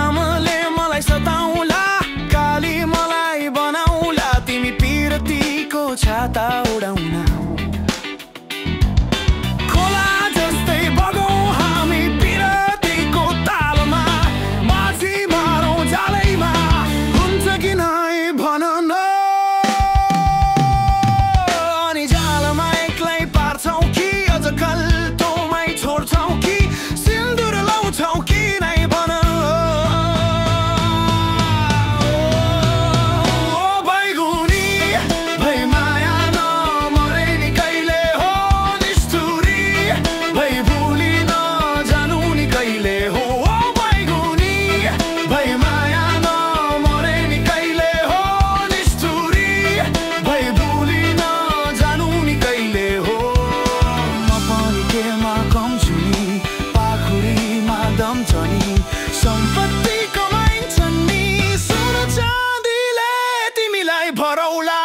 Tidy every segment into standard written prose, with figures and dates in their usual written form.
कामले मलाई सताउला, काली मलाई बनाउला, तिमी पिरतीको छाता उडाउन। खोला जस्तै बगौँ हामी पिरतीको तालमा, माथि मारौँ जालैमा, हुन्छ कि नै भन न। अनि जालमा एक्लै पार्छौ कि अझ कल्टोमै छोड्छौ कि सिन्दुर लाउँछौ कि नै भन। सम्पत्ति कमाइन्छन् नि, सोन चाँदीले तिमीलाई भरौला।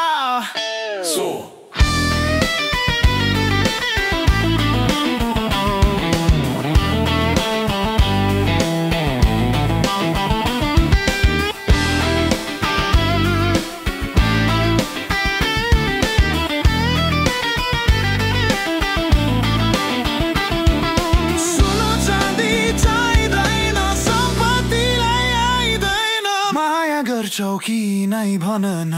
गर्छौ कि नै भन न।